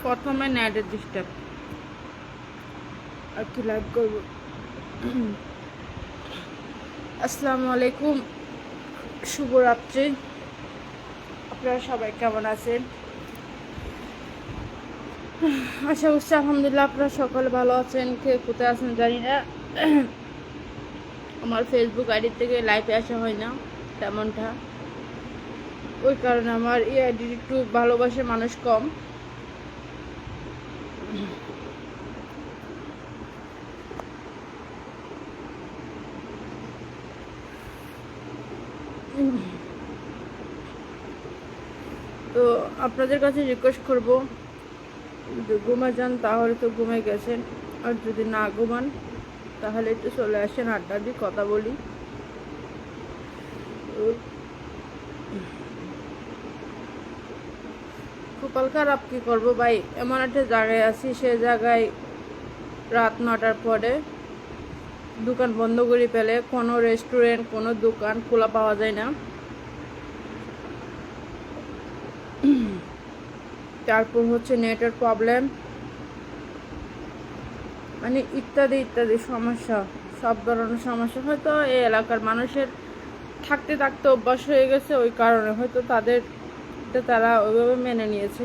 প্রথমে নেটের ডিস্টার্ব আর কি লাইভ করব। আসসালামু আলাইকুম, শুভরাত্রি। আপনারা সবাই কেমন আছেন? আশা করছি আলহামদুলিল্লাহ আপনারা সকলে ভালো আছেন। কে কোথায় আছেন জানি না। আমার ফেসবুক আইডি থেকে লাইভে আসা হয় না তেমনটা, ওই কারণে আমার এই আইডি একটু ভালোবাসে মানুষ কম। তো আপনাদের কাছে রিকোয়েস্ট করব, যদি ঘুমা যান তাহলে তো ঘুমে গেছেন, আর যদি না ঘুমান তাহলে একটু চলে আসেন, আড্ডা দিই, কথা বলি। কপাল খারাপ, কী করবো ভাই, এমন একটা জায়গায় আছি, সে জায়গায় রাত 9টার পরে দোকান বন্ধ করে ফেলে, কোনো রেস্টুরেন্ট কোনো দোকান খোলা পাওয়া যায় না। তারপর হচ্ছে নেটের প্রবলেম, মানে ইত্যাদি ইত্যাদি সমস্যা, সব ধরনের সমস্যা। হয়তো এই এলাকার মানুষের থাকতে থাকতে অভ্যাস হয়ে গেছে, ওই কারণে হয়তো তারা ওইভাবে মেনে নিয়েছে।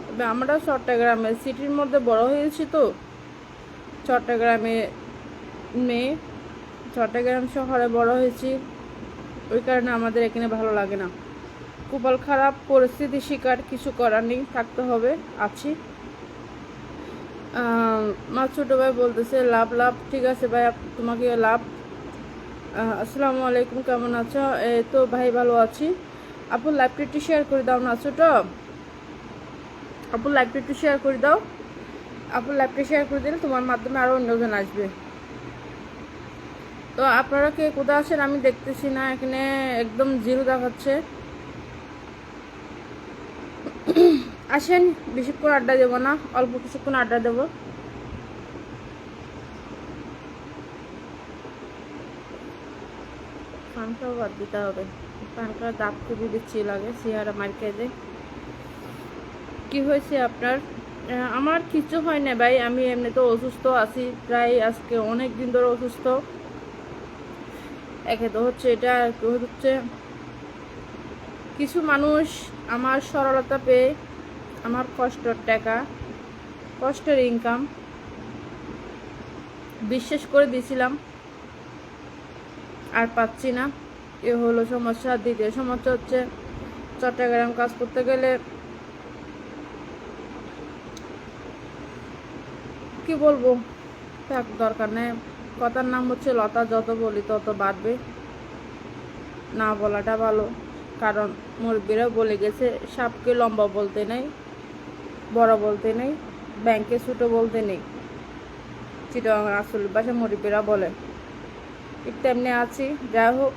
তবে আমরা চট্টগ্রামের সিটির মধ্যে বড় হয়েছি, তো চট্টগ্রামে মেয়ে, চট্টগ্রাম শহরে বড় হয়েছি, ওই কারণে আমাদের এখানে ভালো লাগে না। কপাল খারাপ, পরিস্থিতি শিকার, কিছু করার নেই, থাকতে হবে, আছি। আমার ছোটো ভাই বলতেছে লাভ লাভ, ঠিক আছে ভাই, তোমাকে লাভ। আসসালামু আলাইকুম, কেমন আছো? এই তো ভাই ভালো আছি। আপু লাইভটা একটু শেয়ার করে দাও না ছোটো, আপু লাইভটা একটু শেয়ার করে দাও। আপু লাইভটা শেয়ার করে দিলে তোমার মাধ্যমে আরও অন্যজন আসবে। তো আপনারা কে কোথায় আছেন আমি দেখতেছি না, এখানে একদম জিরো দেখাচ্ছে। আসেন, বেশিক্ষণ আড্ডা দেবো না, অল্প কিছুক্ষণ আড্ডা দেবো। পানটাও বাদ দিতে হবে, পানটা দাঁত খুবই বিচ্ছি লাগে, চেহারা মার খেয়ে। কি হয়েছে আপনার? আমার কিছু হয় না ভাই, আমি এমনি তো অসুস্থ আছি, প্রায় আজকে অনেক দিন ধরে অসুস্থ। একে তো হচ্ছে এটা, আর হচ্ছে কিছু মানুষ আমার সরলতা পেয়ে, আমার কষ্টের টাকা, কষ্টের ইনকাম বিশ্বাস করে দিয়েছিলাম, আর পাচ্ছি না, এ হলো সমস্যা। দ্বিতীয় সমস্যা হচ্ছে চট্টগ্রাম কাজ করতে গেলে কি বলবো, থাক দরকার নেই। কথার নাম হচ্ছে লতা, যত বলি তত বাড়বে, না বলাটা ভালো। কারণ মুরব্বীরা বলে গেছে, সাপকে লম্বা বলতে নেই, বড় বলতে নেই, ব্যাংকে ছোটো বলতে নেই। চিটাগাং আসল ভাষা মুরব্বীরা বলে, ঠিক তেমনি আছি। যাই হোক,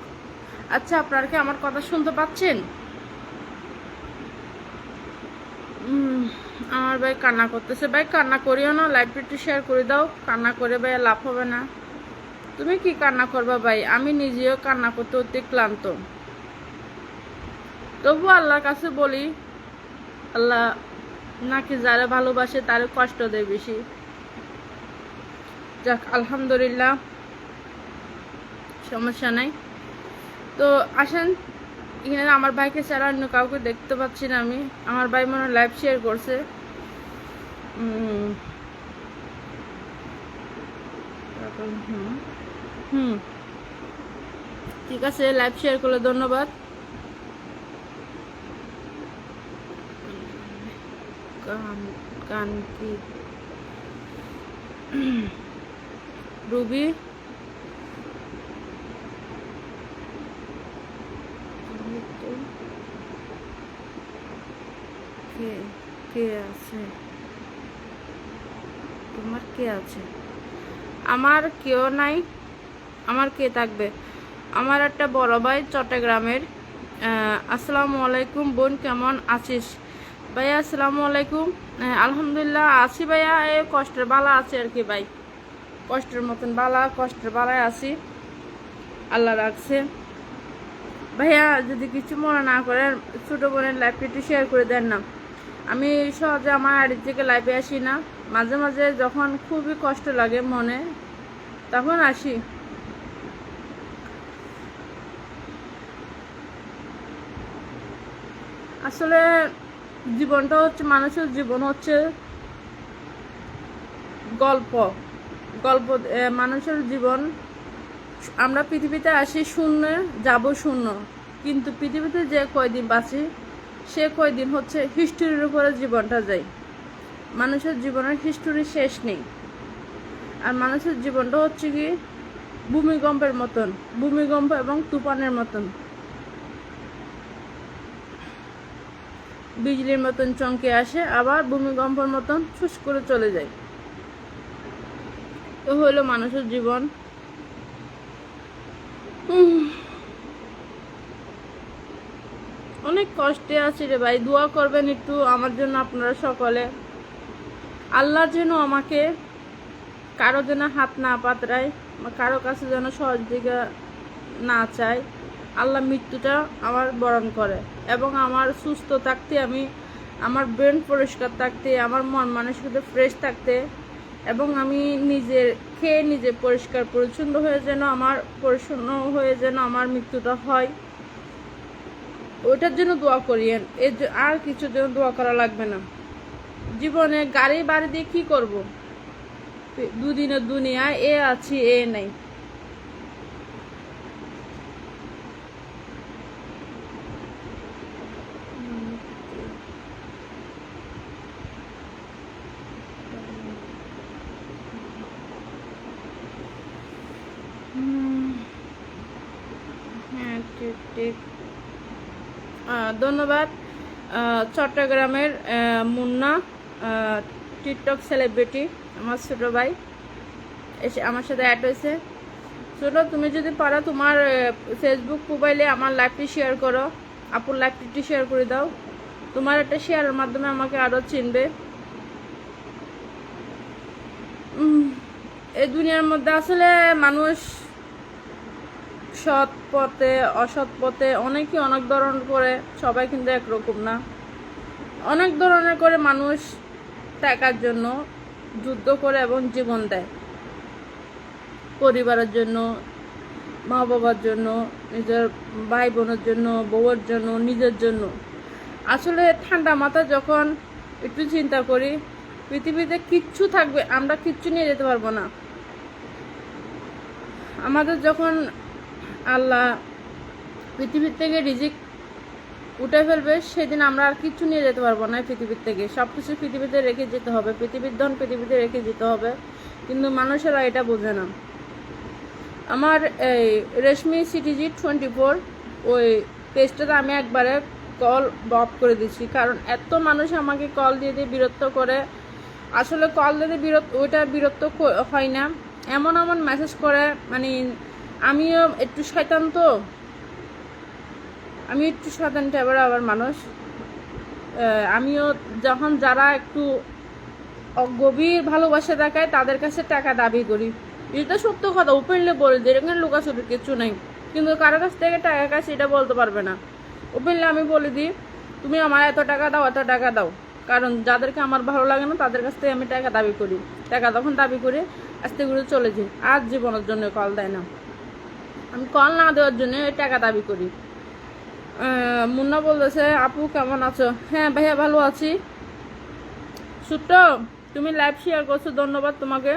আচ্ছা আপনারা কি আমার কথা শুনতে পাচ্ছেন? আমার ভাই কান্না করতেছে। ভাই কান্না করিও না, লাইভটা একটু শেয়ার করে দাও। কান্না করে ভাই লাভ হবে না। তুমি কি কান্না করবা ভাই? আমি নিজেও কান্না করতে করতে ক্লান্ত। তবু আল্লাহর কাছে বলি, আল্লাহ নাকি যারা ভালোবাসে তারে কষ্ট দেয় বেশি। যাক আলহামদুলিল্লাহ, সমস্যা নাই। তো আসেন, এখানে আমার ভাইকে ছাড়া অন্য কাউকে দেখতে পাচ্ছি না আমি। আমার ভাই মনে হয় লাইভ শেয়ার করছে। হুম, ঠিক আছে, লাইভ শেয়ার করলে ধন্যবাদ। কান্তি রুবি, কে কে আছে? তোমার কে আছে? আমার কেউ নাই, আমার কে থাকবে? আমার একটা বড় ভাই চট্টগ্রামের। আসসালামু আলাইকুম বোন, কেমন আছিস? ভাইয়া আসসালামু আলাইকুম। আলহামদুলিল্লাহ আছি ভাইয়া, এ কষ্টের বালা আছে আর কি ভাই, কষ্টের মতন বালা, কষ্টের বালায় আছি, আল্লাহ রাখছে। ভাইয়া যদি কিছু মনে না করেন, ছোটো বোনের লাইফটা একটু শেয়ার করে দেন না। আমি সহজে আমার আইডি থেকে লাইভে আসি না, মাঝে মাঝে যখন খুবই কষ্ট লাগে মনে তখন আসি। আসলে জীবনটা হচ্ছে, মানুষের জীবন হচ্ছে গল্প গল্প। মানুষের জীবন, আমরা পৃথিবীতে আসি শূন্য, যাব শূন্য, কিন্তু পৃথিবীতে যে কয়দিন বাঁচি সে কয়দিন হচ্ছে হিস্টোরির উপরে জীবনটা যায়। মানুষের জীবনের হিস্টোরি শেষ নেই। আর মানুষের জীবনটা হচ্ছে কি ভূমিকম্পের মতন, ভূমিকম্প এবং তুফানের মতন, বিজলির মতন চমকে আসে, আবার ভূমিকম্পের মতন ছুস করে চলে যায়। তো হলো মানুষের জীবন। অনেক কষ্টে আছি রে ভাই, দোয়া করবেন একটু আমার জন্য আপনারা সকলে। আল্লাহ যেন আমাকে কারো যেন হাত না পাতরায়, কারো কাছে যেন সহযোগিতা না চায়। আল্লাহ মৃত্যুটা আমার বরণ করে এবং আমার সুস্থ থাকতে, আমি আমার ব্রেন পরিষ্কার থাকতে, আমার মন মানসিকতা ফ্রেশ থাকতে, এবং আমি নিজের খেয়ে নিজে পরিষ্কার পরিচ্ছন্ন হয়ে যেন আমার মৃত্যুটা হয়, ওইটার জন্য দোয়া করিয়েন। আর কিছুর জন্য দোয়া করা লাগবে না। জীবনে গাড়ি বাড়ি দিয়ে কি করব? দুদিনের দুনিয়ায় এ আছি এ নাই। হ্যাঁ, ঠিক ঠিক। ধন্যবাদ। চট্টগ্রামের মুন্না, টিকটক সেলিব্রিটি, আমার ছোটো ভাই এসে আমার সাথে অ্যাড হয়েছে। ছোটো, তুমি যদি পারো তোমার ফেসবুক মোবাইলে আমার লাইভটি শেয়ার করো, আপুর লাইভটি শেয়ার করে দাও। তোমার একটা শেয়ারের মাধ্যমে আমাকে আরও চিনবে। এই দুনিয়ার মধ্যে আসলে মানুষ সৎ পথে অসৎ পথে অনেকে অনেক ধরনের করে, সবাই কিন্তু একরকম না। অনেক ধরনের করে মানুষ টাকার জন্য যুদ্ধ করে এবং জীবন দেয়, পরিবারের জন্য, মা বাবার জন্য, নিজের ভাই বোনের জন্য, বউয়ের জন্য, নিজের জন্য। আসলে ঠান্ডা মাথা যখন একটু চিন্তা করি, পৃথিবীতে কিচ্ছু থাকবে, আমরা কিচ্ছু নিয়ে যেতে পারবো না। আমাদের যখন আল্লাহ পৃথিবীর থেকে রিজিক উঠে ফেলবে, সেদিন আমরা আর কিচ্ছু নিয়ে যেতে পারবো না পৃথিবীর থেকে। সব কিছু পৃথিবীতে রেখে যেতে হবে, পৃথিবীর ধন পৃথিবীতে রেখে যেতে হবে, কিন্তু মানুষেরা এটা বোঝে না। আমার এই রেশমি সিটিজি 24 ওই পেজটাতে আমি একবারে কল অফ করে দিচ্ছি, কারণ এত মানুষ আমাকে কল দিয়ে দিয়ে বিরক্ত করে। আসলে কল দিয়ে ওইটা বিরক্ত হয় না, এমন এমন মেসেজ করে, মানে আমিও একটু শয়তান, তো আমি একটু শয়তান টাইপের আবার মানুষ। আমিও যখন যারা একটু গভীর ভালোবাসা দেখায় তাদের কাছে টাকা দাবি করি। এটা সত্য কথা, ওপেনলি বলে যে এখানে লুকাছুটির কিছু নেই, কিন্তু কারো কাছ থেকে টাকা কাছে এটা বলতে পারবে না। ওপেনলি আমি বলে দিই, তুমি আমার এত টাকা দাও, এত টাকা দাও, কারণ যাদেরকে আমার ভালো লাগে না তাদের কাছ থেকে আমি টাকা দাবি করি। টাকা তখন দাবি করে আস্তে করে চলে যাই, আর জীবনের জন্য কল দেয় না। আমি কল না দেওয়ার জন্য টাকা দাবি করি। মুন্না বলতেছে, আপু কেমন আছো? হ্যাঁ ভাইয়া, ভালো আছি। ছোট্ট, তুমি লাইভ শেয়ার করছো, ধন্যবাদ তোমাকে।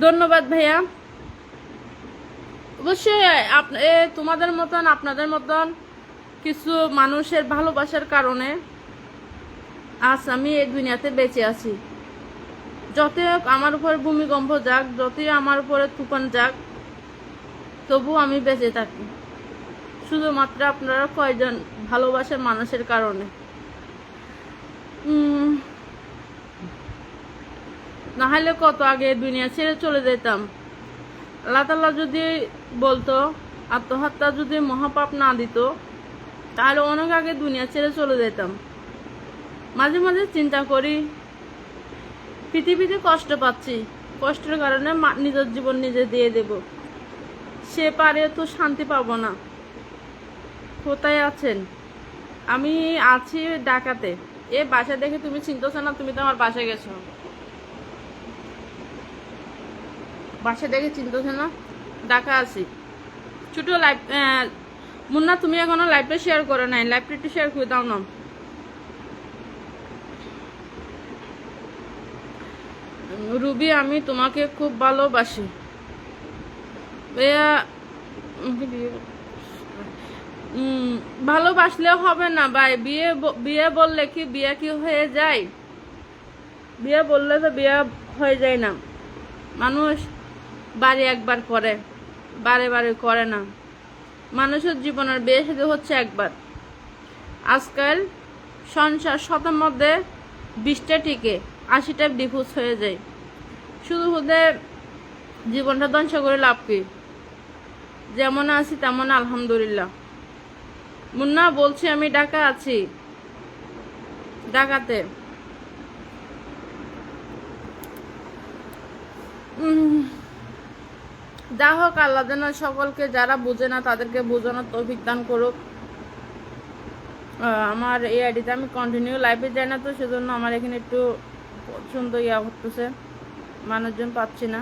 ধন্যবাদ ভাইয়া। অবশ্যই তোমাদের মতন, আপনাদের মতন কিছু মানুষের ভালোবাসার কারণে আজ আমি এই দুনিয়াতে বেঁচে আছি। যতই আমার উপরে ভূমিকম্প যাক, যতই আমার উপরে তুফান যাক, তবু আমি বেঁচে থাকি শুধুমাত্র আপনারা কয়জন ভালোবাসার মানুষের কারণে। না হলে কত আগে দুনিয়া ছেড়ে চলে যেতাম। আল্লাহ তাআলা যদি বলতো, আত্মহত্যা যদি মহাপাপ না দিত, তাহলে অনেক আগে দুনিয়া ছেড়ে চলে যেতাম। মাঝে মাঝে চিন্তা করি, পৃথিবীতে কষ্ট পাচ্ছি, কষ্টের কারণে নিজের জীবন নিজে দিয়ে দেব। সে পারে তো শান্তি পাবো না। কোথায় আছেন? আমি আছি ঢাকাতে। এ বাসা দেখে তুমি চিনতেছো না? তুমি তো আমার বাসায় গেছো। বাসা দেখে চিনতেছো না? ঢাকা আছি। ছোট লাইভ মুন্না, তুমি এখনো লাইভটা শেয়ার করো নাই। লাইভটা একটু শেয়ার করে দাও না। রুবি, আমি তোমাকে খুব ভালোবাসি। ভাইয়া ভালোবাসলেও হবে না ভাই। বিয়ে বললে কি বিয়ে কি হয়ে যায়? বিয়ে বললে তো বিয়ে হয়ে যায় না। মানুষ বাড়ি একবার করে, বারে বারে করে না। মানুষের জীবনের বিয়ে সাথে হচ্ছে একবার। আজকাল সংসার শতের মধ্যে 20টা টিকে, 80টা ডিভোর্স হয়ে যায়। শুধু ওদের জীবনটা ধ্বংস করে লাভ কি? যেমন আছি তেমন আলহামদুলিল্লাহ। মুন্না বলছি আমি ঢাকা আছি, ঢাকাতে। যা হোক, আল্লাহ যেন সকলকে, যারা বুঝে না তাদেরকে বোঝানোর তৌফিক দান করুক। আমার এই আইডিতে আমি কন্টিনিউ লাইভে যাই না, তো সেজন্য আমার এখানে একটু পছন্দ করতেছে, মানুষজন পাচ্ছি না।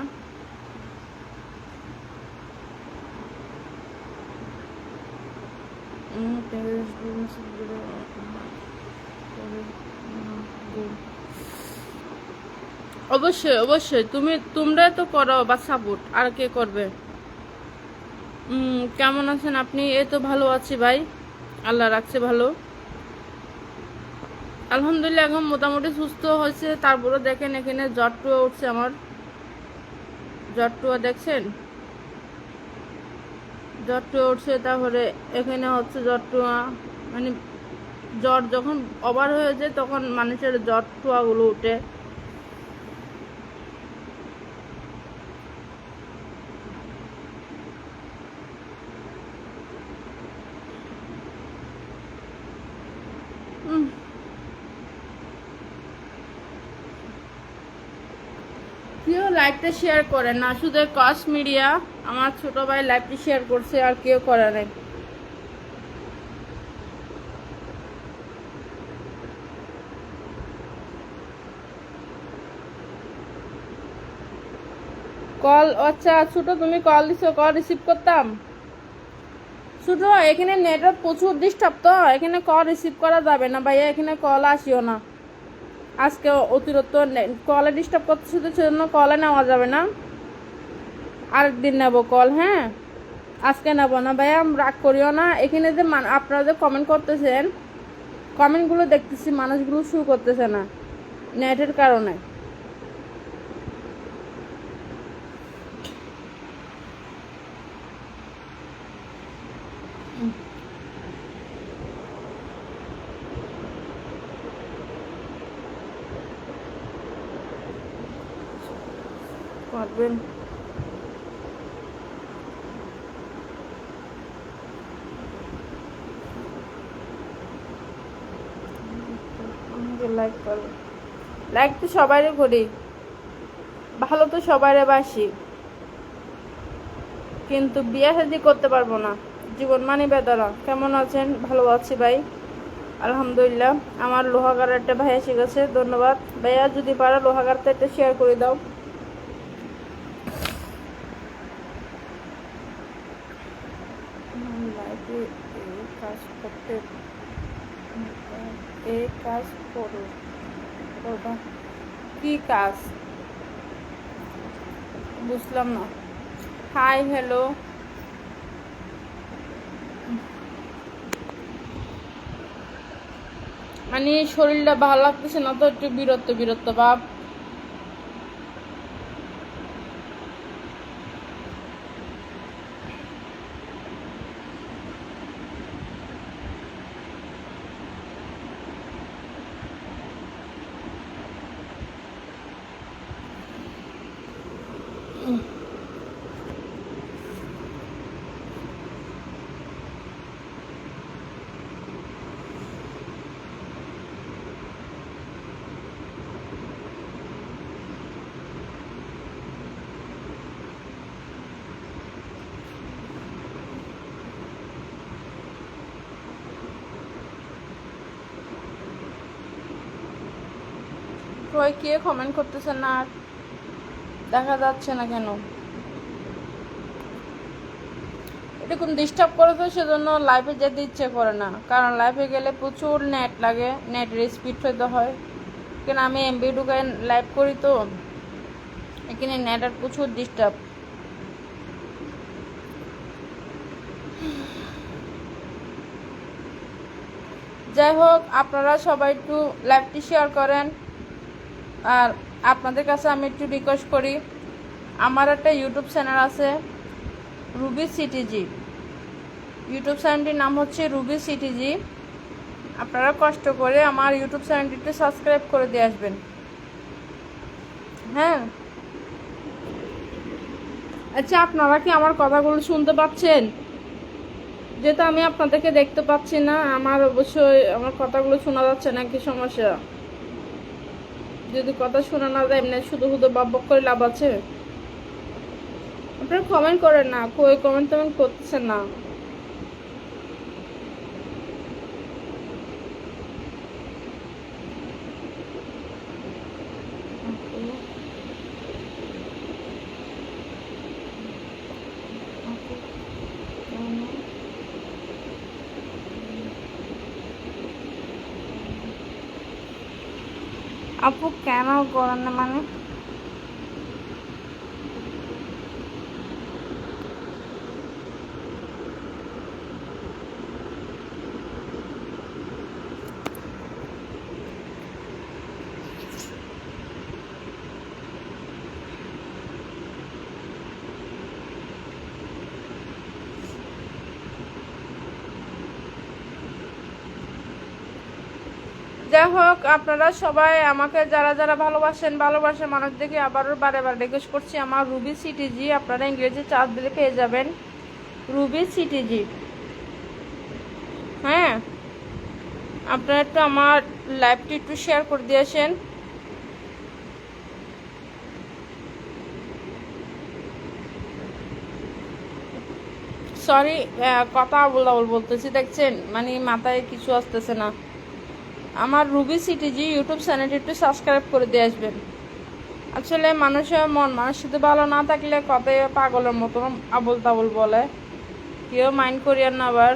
অবশ্যই অবশ্যই, তোমরা তো করো বা সাপোর্ট, আর কে করবে? কেমন আছেন আপনি? এই তো ভালো আছি ভাই, আল্লাহ রাখছে ভালো, আলহামদুলিল্লাহ। এখন মোটামুটি সুস্থ হয়েছে। তারপরে দেখেন এখানে জ্বরটুয়া উঠছে আমার। জ্বরটুয়া দেখছেন? জ্বরটুয়া উঠছে। তারপরে এখানে হচ্ছে জ্বরটুয়া, মানে জ্বর যখন ওভার হয়ে যায় তখন মানুষের জ্বরটুয়াগুলো উঠে। কেউ লাইভটা শেয়ার করে না, শুধু কস মিডিয়া আমার ছোট ভাই লাইভটি শেয়ার করছে, আর কেউ করে নাই। কল, আচ্ছা ছোট তুমি কল দিছো, কল রিসিভ করতাম। ছোট এখানে নেটওয়ার্ক প্রচুর ডিস্টার্ব, তো এখানে কল রিসিভ করা যাবে না ভাইয়া, এখানে কল আসিও না। আজকে অতিরিক্ত কলে ডিস্টার্ব করতেছে, তো সেজন্য কলে নেওয়া যাবে না। আরেকদিন নেবো কল, হ্যাঁ? আজকে নেবো না ভাইয়া, রাগ করিও না। এখানে যে আপনারা যে কমেন্ট করতেছেন, কমেন্টগুলো দেখতেছি, মানুষগুলো শুরু করতেছে না নেটের কারণে। করবেন লাইক করবেন। লাইক তো সবাইরে করি, ভালো তো সবাইরে বাসি, কিন্তু বিয়ে শাদী করতে পারবো না। জীবন মানে বেদনা। কেমন আছেন? ভালো আছি ভাই, আলহামদুলিল্লাহ। আমার লোহাগার একটা ভাই এসে গেছে, ধন্যবাদ ভাইয়া। যদি পারো লোহাগারটা একটা শেয়ার করে দাও। কাজ করতে এই কাজ করবা, কি কাজ বুঝলাম না। হাই হ্যালো, মানে শরীরটা ভালো লাগতেছে না তো, একটু বিরক্ত বিরক্ত ভাব। কই কে কমেন্ট করতেছেন না, আর দেখা যাচ্ছে না কেন? এরকম ডিস্টার্ব করে তো, সেজন্য লাইভে যেতে ইচ্ছে করে না, কারণ লাইভে গেলে প্রচুর নেট লাগে, নেটের স্পিড হইতে হয়। কেন আমি এমবি ঢুকাই লাইভ করি তো, এখানে নেটের প্রচুর ডিস্টার্ব। যাই হোক, আপনারা সবাই একটু লাইভটি শেয়ার করেন। আর আপনাদের কাছে আমি একটু রিকোয়েস্ট করি, আমার একটা ইউটিউব চ্যানেল আছে রুবি সিটিজি। ইউটিউব চ্যানেলটির নাম হচ্ছে রুবি সিটিজি। আপনারা কষ্ট করে আমার ইউটিউব চ্যানেলটি একটু সাবস্ক্রাইব করে দিয়ে আসবেন। হ্যাঁ, আচ্ছা, আপনারা কি আমার কথাগুলো শুনতে পাচ্ছেন? যেহেতু আমি আপনাদেরকে দেখতে পাচ্ছি না, আমার অবশ্যই আমার কথাগুলো শোনা যাচ্ছে না, কি সমস্যা? যদি কথা শোনা না যায়, এমনি শুধু শুধু বক বক করে লাভ আছে? আপনারা কমেন্ট করেন না, কই কমেন্ট টমেন্ট করতেছেন না। আপু কেন করেন না মানে? যাই হোক, আপনারা সবাই আমাকে যারা যারা ভালোবাসেন, ভালোবাসেন মানুষদেরকে আবারও বারে বারে রিকোয়েস্ট করছি, আমার রুবি সিটিজি, আপনারা ইংরেজি চার্জ দিলে পেয়ে যাবেন রুবি সিটিজি। হ্যাঁ, আপনারা একটু আমার লাইভটি একটু শেয়ার করে দিয়েছেন। সরি, কথা আবুল আবুল বলতেছি, দেখছেন, মানে মাথায় কিছু আসতেছে না। আমার রুবি সিটিজি ইউটিউব চ্যানেলটি একটু সাবস্ক্রাইব করে দিয়ে আসবেন। আসলে মানুষের মন মানুষ শুধু ভালো না থাকলে কথায় পাগলের মতো আবুল তাবুল বলে, কেউ মাইন্ড করিয়েন না আবার।